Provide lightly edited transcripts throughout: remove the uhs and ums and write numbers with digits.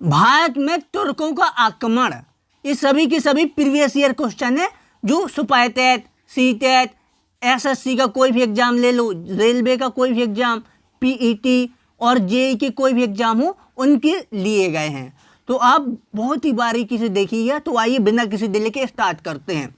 भारत में तुर्कों का आक्रमण, ये सभी के सभी प्रीवियस ईयर क्वेश्चन है जो सुपाई टेट, सी टेट, एसएससी का कोई भी एग्जाम ले लो, रेलवे का कोई भी एग्जाम, पीईटी और जेईई के कोई भी एग्जाम हो उनके लिए गए हैं। तो आप बहुत ही बारीकी से देखिएगा। तो आइए बिना किसी डिले के स्टार्ट करते हैं।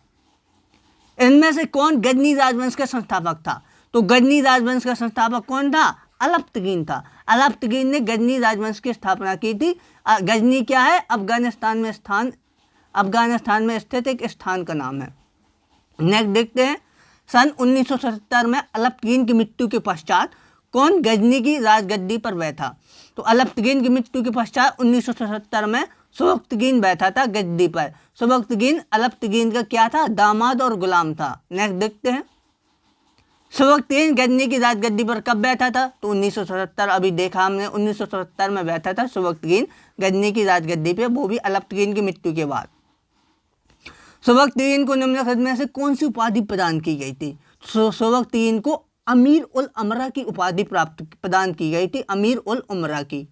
इनमें से कौन गजनी राजवंश का संस्थापक था? तो गजनी राजवंश का संस्थापक कौन था? अलप्तगीन था। अलप्तगीन ने गजनी राजवंश की स्थापना की थी। गजनी क्या है? अफगानिस्तान में स्थित एक स्थान का नाम है। नेक्स्ट देखते हैं, सन 1977 में अलप्तगीन की मृत्यु के पश्चात कौन गजनी की राजगद्दी पर बैठा? तो अलप्तगीन की मृत्यु के पश्चात 1977 में सुबक्तगीन बैठा था गद्दी पर। सुबक्तगीन अलप्तगीन का क्या था? दामाद और गुलाम था। नेक्स्ट देखते हैं, सुबक्तगीन गजनी की राजगद्दी पर कब बैठा था? तो 1977, अभी देखा हमने 1977 में बैठा था सुबक्तगीन गजनी की राजगद्दी पे, वो भी अलप्तगीन की मृत्यु के बाद। सुबक्तगीन को निम्नलिखित में से कौन सी उपाधि प्रदान की गई थी? सुबक्तगीन को अमीर उल अमरा की उपाधि प्रदान की गई थी, अमीर उल उमरा की।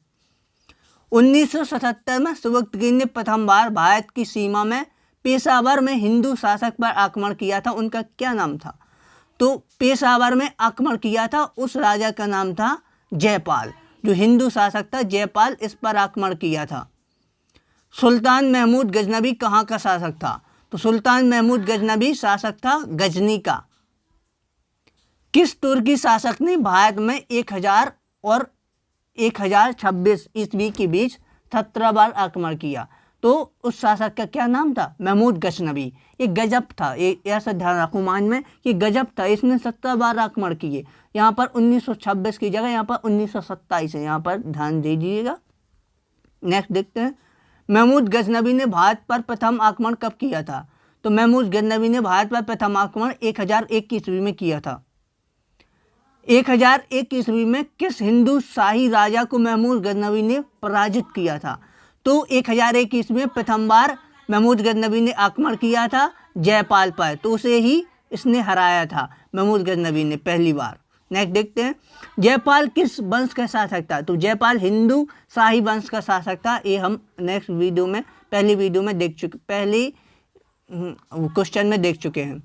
1977 में सुबक्तगीन ने प्रथम बार भारत की सीमा में पेशावर में हिंदू शासक पर आक्रमण किया था। उनका क्या नाम था? तो पेशावर में आक्रमण किया था, उस राजा का नाम था जयपाल। जो हिंदू शासक था जयपाल, इस पर आक्रमण किया था। सुल्तान महमूद गजनबी कहाँ का शासक था? तो सुल्तान महमूद गजनबी शासक था गजनी का। किस तुर्की शासक ने भारत में 1000 और 1026 ईस्वी के बीच 17 बार आक्रमण किया? तो उस शासक का क्या नाम था? महमूद गजनबी। ये गजब था, ये ऐसा ध्यान रखो मान में, ये गजब था। इसने 17 बार आक्रमण किए। यहाँ पर 1926 की जगह यहाँ पर 1927 है, यहाँ पर ध्यान दीजिएगा। नेक्स्ट देखते हैं, महमूद गजनबी ने भारत पर प्रथम आक्रमण कब किया था? तो महमूद गजनबी ने भारत पर प्रथम आक्रमण 1001 ईस्वी में किया था। 1001 ईस्वी में किस हिंदू शाही राजा को महमूद गजनबी ने पराजित किया था? तो 1001 ईस्वी में प्रथम बार महमूद गजनबी ने आक्रमण किया था जयपाल पर, तो उसे ही इसने हराया था महमूद गजनबी ने पहली बार। नेक्स्ट देखते हैं, जयपाल किस वंश का शासक था? तो जयपाल हिंदू शाही वंश का शासक था। ये हम नेक्स्ट वीडियो में, पहली वीडियो में देख चुके, पहली क्वेश्चन में देख चुके हैं।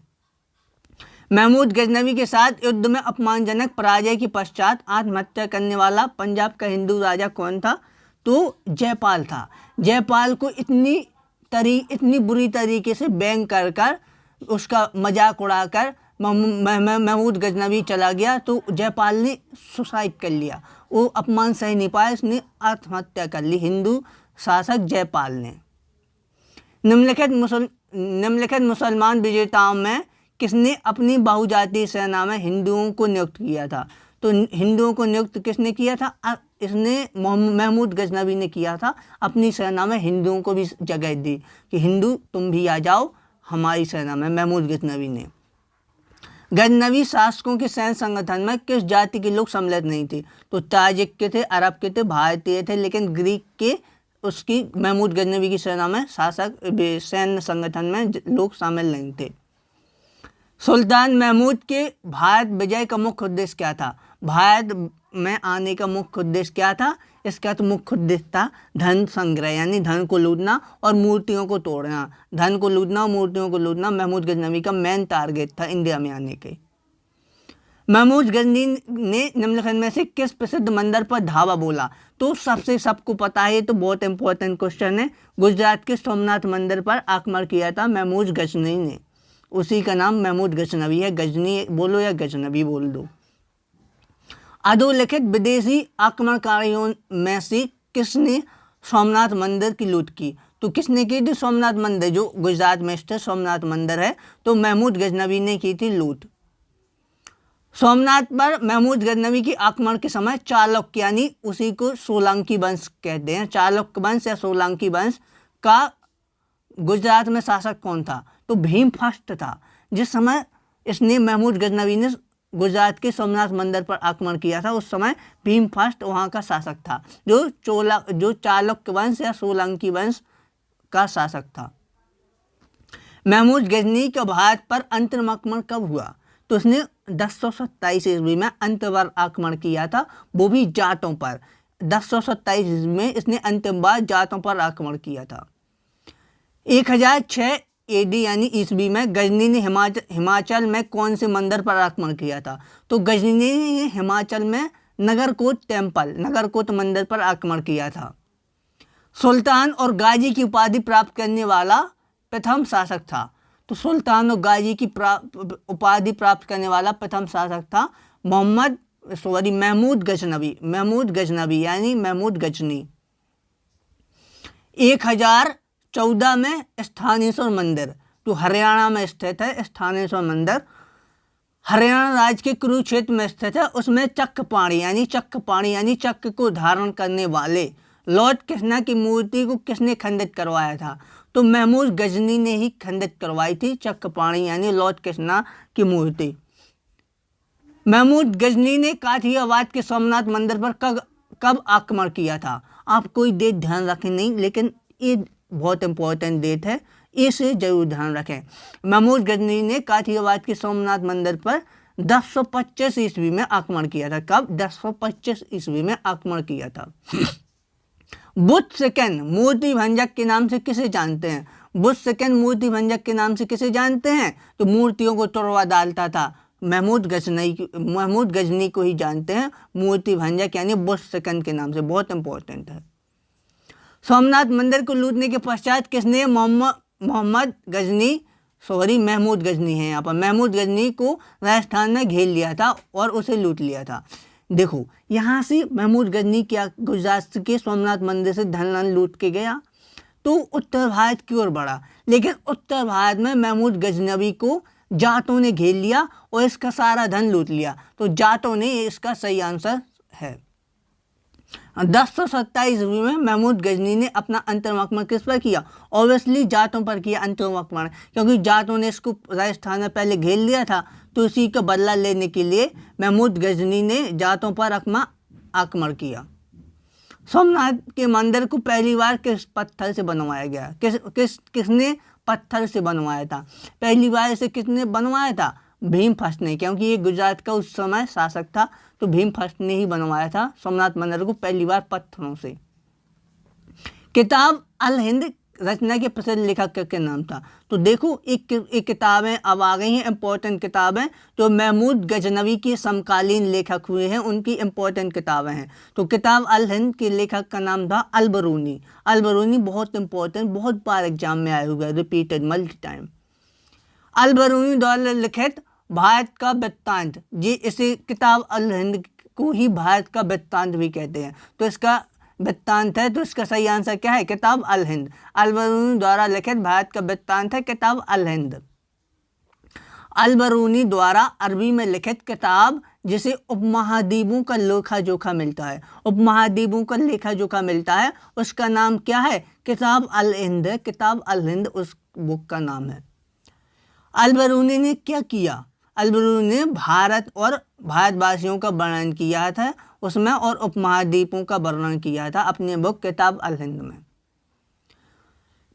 महमूद गजनबी के साथ युद्ध में अपमानजनक पराजय के पश्चात आत्महत्या करने वाला पंजाब का हिंदू राजा कौन था? तो जयपाल था। जयपाल को इतनी बुरी तरीके से व्यंग कर उसका मजाक उड़ाकर महमूद गजनबी चला गया, तो जयपाल ने सुसाइड कर लिया। वो अपमान सह नहीं पाया, उसने आत्महत्या कर ली, हिंदू शासक जयपाल ने। निम्नलिखित मुसलमान विजेताओं में किसने अपनी बहुजातीय सेना में हिंदुओं को नियुक्त किया था? तो हिंदुओं को नियुक्त किसने किया था? इसने महमूद गजनबी ने किया था। अपनी सेना में हिंदुओं को भी जगह दी कि हिंदू तुम भी आ जाओ हमारी सेना में, महमूद गजनबी ने। गजनबी शासकों के सैन्य संगठन में किस जाति के लोग सम्मिलित नहीं थे? तो ताजिक के थे, अरब के थे, भारतीय थे, लेकिन ग्रीक के उसकी महमूद गजनबी की सेना में सैन्य संगठन में लोग शामिल नहीं थे। सुल्तान महमूद के भारत विजय का मुख्य उद्देश्य क्या था? भारत में आने का मुख्य उद्देश्य क्या था? इसका तो मुख्य उद्देश्य था धन संग्रह, यानी धन को लूटना और मूर्तियों को तोड़ना। धन को लूटना और मूर्तियों को लूटना महमूद गजनबी का मेन टारगेट था इंडिया में आने के। महमूद गजनबी ने निम्नलिखित में से किस प्रसिद्ध मंदिर पर धावा बोला? तो सबको पता है, तो बहुत इंपॉर्टेंट क्वेश्चन है। गुजरात के सोमनाथ मंदिर पर आक्रमण किया था महमूद गजनबी ने, उसी का नाम महमूद गजनबी है। गजनी बोलो या गजनबी बोल दो। अधोलिखित विदेशी आक्रमणकारियों में से किसने सोमनाथ मंदिर की लूट की? तो किसने की थी सोमनाथ मंदिर? जो गुजरात में स्थित सोमनाथ मंदिर है, तो महमूद गजनबी ने की थी लूट। सोमनाथ पर महमूद गजनबी की आक्रमण के समय चालुक्य, यानी उसी को सोलंकी वंश कहते हैं, चालुक्य वंश या सोलंकी वंश का गुजरात में शासक कौन था? तो भीम फर्स्ट था। जिस समय इसने महमूद गजनबी ने गुजरात के सोमनाथ मंदिर पर आक्रमण किया था, उस समय भीम फर्स्ट वहाँ का शासक था, जो चालुक्य वंश या सोलंकी वंश का शासक था। महमूद गजनी का भारत पर अंतिम आक्रमण कब हुआ? तो उसने 1027 ईस्वी में अंतवर आक्रमण किया था, वो भी जाटों पर। 1027 ईस्वी में इसने अंतिम बार जाटों पर आक्रमण किया था। 1006 AD यानी ईस्वी में गजनी ने हिमाचल में कौन से मंदिर पर आक्रमण किया था? तो गजनी ने हिमाचल में नगरकोट मंदिर पर आक्रमण किया था। सुल्तान और गाजी की उपाधि प्राप्त करने वाला प्रथम शासक था। तो सुल्तान और गाजी की उपाधि प्राप्त करने वाला प्रथम शासक था महमूद गजनवी यानी महमूद गजनी। 1014 में स्थानेश्वर मंदिर, जो हरियाणा में स्थित है, स्थानेश्वर मंदिर हरियाणा राज्य के कुरुक्षेत्र में स्थित है। उसमें चक्रपाणी यानी चक्र को धारण करने वाले लॉर्ड कृष्णा की मूर्ति को किसने खंडित करवाया था? तो महमूद गजनी ने ही खंडित करवाई थी चक्रपाणी यानी लॉर्ड कृष्णा की मूर्ति। महमूद गजनी ने काठियावाड़ के सोमनाथ मंदिर पर कब आक्रमण किया था? आप कोई डेट ध्यान रखें नहीं, लेकिन ये बहुत इंपॉर्टेंट डेट है, इसे जरूर ध्यान रखें। महमूद गजनी ने काठियावाड़ के सोमनाथ मंदिर पर 1025 ईस्वी में आक्रमण किया था। कब? 1025 ईस्वी में आक्रमण किया था। बुद्ध सेकंड मूर्ति भंजक के नाम से किसे जानते हैं? बुद्ध सेकंड मूर्ति भंजक के नाम से किसे जानते हैं? तो मूर्तियों को तोड़वा डालता था महमूद गजनी को ही जानते हैं मूर्ति भंजक यानी बुद्ध सेकंड के नाम से। बहुत इंपॉर्टेंट है। सोमनाथ मंदिर को लूटने के पश्चात किसने महमूद गजनी है यहाँ पर, महमूद गजनी को राजस्थान में घेर लिया था और उसे लूट लिया था। देखो यहाँ से महमूद गजनी क्या गुजरात के सोमनाथ मंदिर से धन लूट के गया तो उत्तर भारत की ओर बढ़ा, लेकिन उत्तर भारत में महमूद गजनवी को जाटों ने घेर लिया और इसका सारा धन लूट लिया। तो जाटों ने इसका सही आंसर है। 1027 ईस्वी में महमूद गजनी ने अपना अंतरिम आक्रमण किस पर किया? ऑब्वियसली जाटों पर किया अंतरिम आक्रमण, क्योंकि जाटों ने इसको राजस्थान में पहले घेर लिया था। तो इसी का बदला लेने के लिए महमूद गजनी ने जाटों पर आक्रमण किया। सोमनाथ के मंदिर को पहली बार किस पत्थर से बनवाया गया? किसने पत्थर से बनवाया था? पहली बार इसे किसने बनवाया था? भीमफस्ट ने, क्योंकि ये गुजरात का उस समय शासक था। तो भीमफस्ट ने ही बनवाया था सोमनाथ मंदिर को पहली बार पत्थरों से। किताब अल हिंद रचना के प्रसिद्ध लेखक के नाम था? तो देखो एक किताबें अब आ गई हैं, इंपॉर्टेंट किताबें जो महमूद गजनवी के समकालीन लेखक हुए हैं, उनकी इंपॉर्टेंट किताबें हैं। तो किताब अल हिंद के लेखक का नाम था अल-बरूनी बहुत इंपॉर्टेंट, बहुत बार एग्जाम में आया हुआ है, रिपीटेड मल्टी टाइम। अल-बरूनी द्वारा लिखित भारत का वृत्तांत, जी इसे किताब अल हिंद को ही भारत का वृत्तांत भी कहते हैं। तो इसका वृत्तांत है, तो इसका सही आंसर क्या है? किताब अल हिंद। अल-बरूनी द्वारा लिखित भारत का वृत्तांत है किताब अल हिंद। अल-बरूनी द्वारा अरबी में लिखित किताब जिसे उपमहाद्वीपों का लेखा जोखा मिलता है, उपमहाद्वीपों का लेखा जोखा मिलता है, उसका नाम क्या है? किताब अल हिंद। किताब अल हिंद उस बुक का नाम है। अल-बरूनी ने क्या किया? अल-बरूनी ने भारत और भारतवासियों का वर्णन किया था उसमें, और उपमहाद्वीपों का वर्णन किया था अपनी बुक किताब अल हिंद में।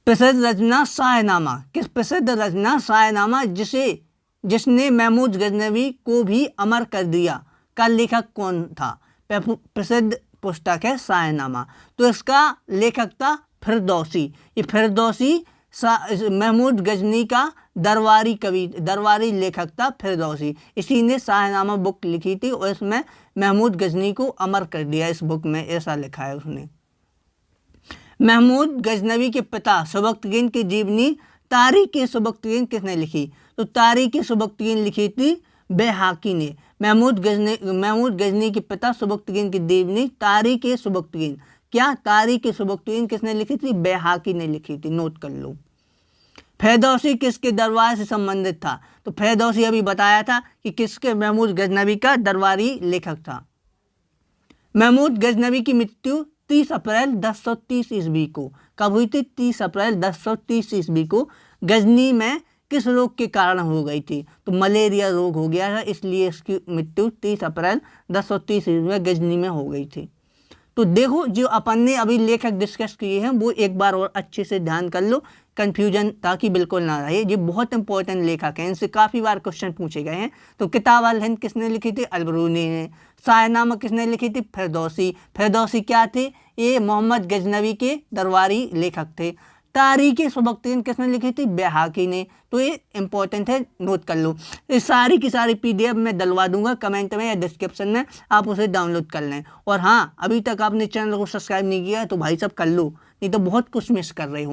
प्रसिद्ध रचना शाहनामा, किस प्रसिद्ध रचना शाहनामा जिसने महमूद गजनवी को भी अमर कर दिया का लेखक कौन था? प्रसिद्ध पुस्तक है शाहनामा। तो इसका लेखक था फिरदौसी। ये फिरदौसी महमूद गजनी का दरबारी लेखक था फिरदौसी। इसी ने शाहनामा बुक लिखी थी और इसमें महमूद गजनी को अमर कर दिया। इस बुक में ऐसा लिखा है उसने। महमूद गजनवी के पिता सुबक्तगीन की जीवनी तारीख-ए-सुबक्तगीन किसने लिखी? तो तारीख-ए-सुबक्तगीन लिखी थी बैहाकी ने। महमूद गजनी के पिता सुबक्तगीन की जीवनी तारीख-ए-सुबक्तगीन, क्या तारीख-ए-सुबक्तगीन किसने लिखी थी? बैहाकी ने लिखी थी, नोट कर लो। फिरदौसी किसके दरबार से संबंधित था? तो फिरदौसी अभी बताया था कि किसके, महमूद गजनवी का दरबारी लेखक था। महमूद गजनवी की मृत्यु 30 अप्रैल 1030 ईस्वी को कब हुई थी? 30 अप्रैल 1030 ईस्वी को गजनी में किस रोग के कारण हो गई थी? तो मलेरिया रोग हो गया था, इसलिए इसकी मृत्यु 30 अप्रैल 1030 ईस्वी में गजनी में हो गई थी। तो देखो जो अपन ने अभी लेखक डिस्कस किए हैं वो एक बार और अच्छे से ध्यान कर लो, कंफ्यूजन ताकि बिल्कुल ना रहे। ये बहुत इंपॉर्टेंट लेखक हैं, इनसे काफ़ी बार क्वेश्चन पूछे गए हैं। तो किताब अल हिंद किसने लिखी थी? अलबरूनी ने। शायरनामा किसने लिखी थी? फिरदौसी। फिरदौसी क्या थे? ये मोहम्मद गजनवी के दरबारी लेखक थे। तारीख़ सुबकतैन किसने लिखी थी? बैहाकी ने। तो ये इंपॉर्टेंट है, नोट कर लो। ये सारी की सारी PDF मैं डलवा दूंगा कमेंट में या डिस्क्रिप्शन में, आप उसे डाउनलोड कर लें। और हाँ, अभी तक आपने चैनल को सब्सक्राइब नहीं किया तो भाई साहब कर लो, नहीं तो बहुत कुछ मिस कर रहे हो।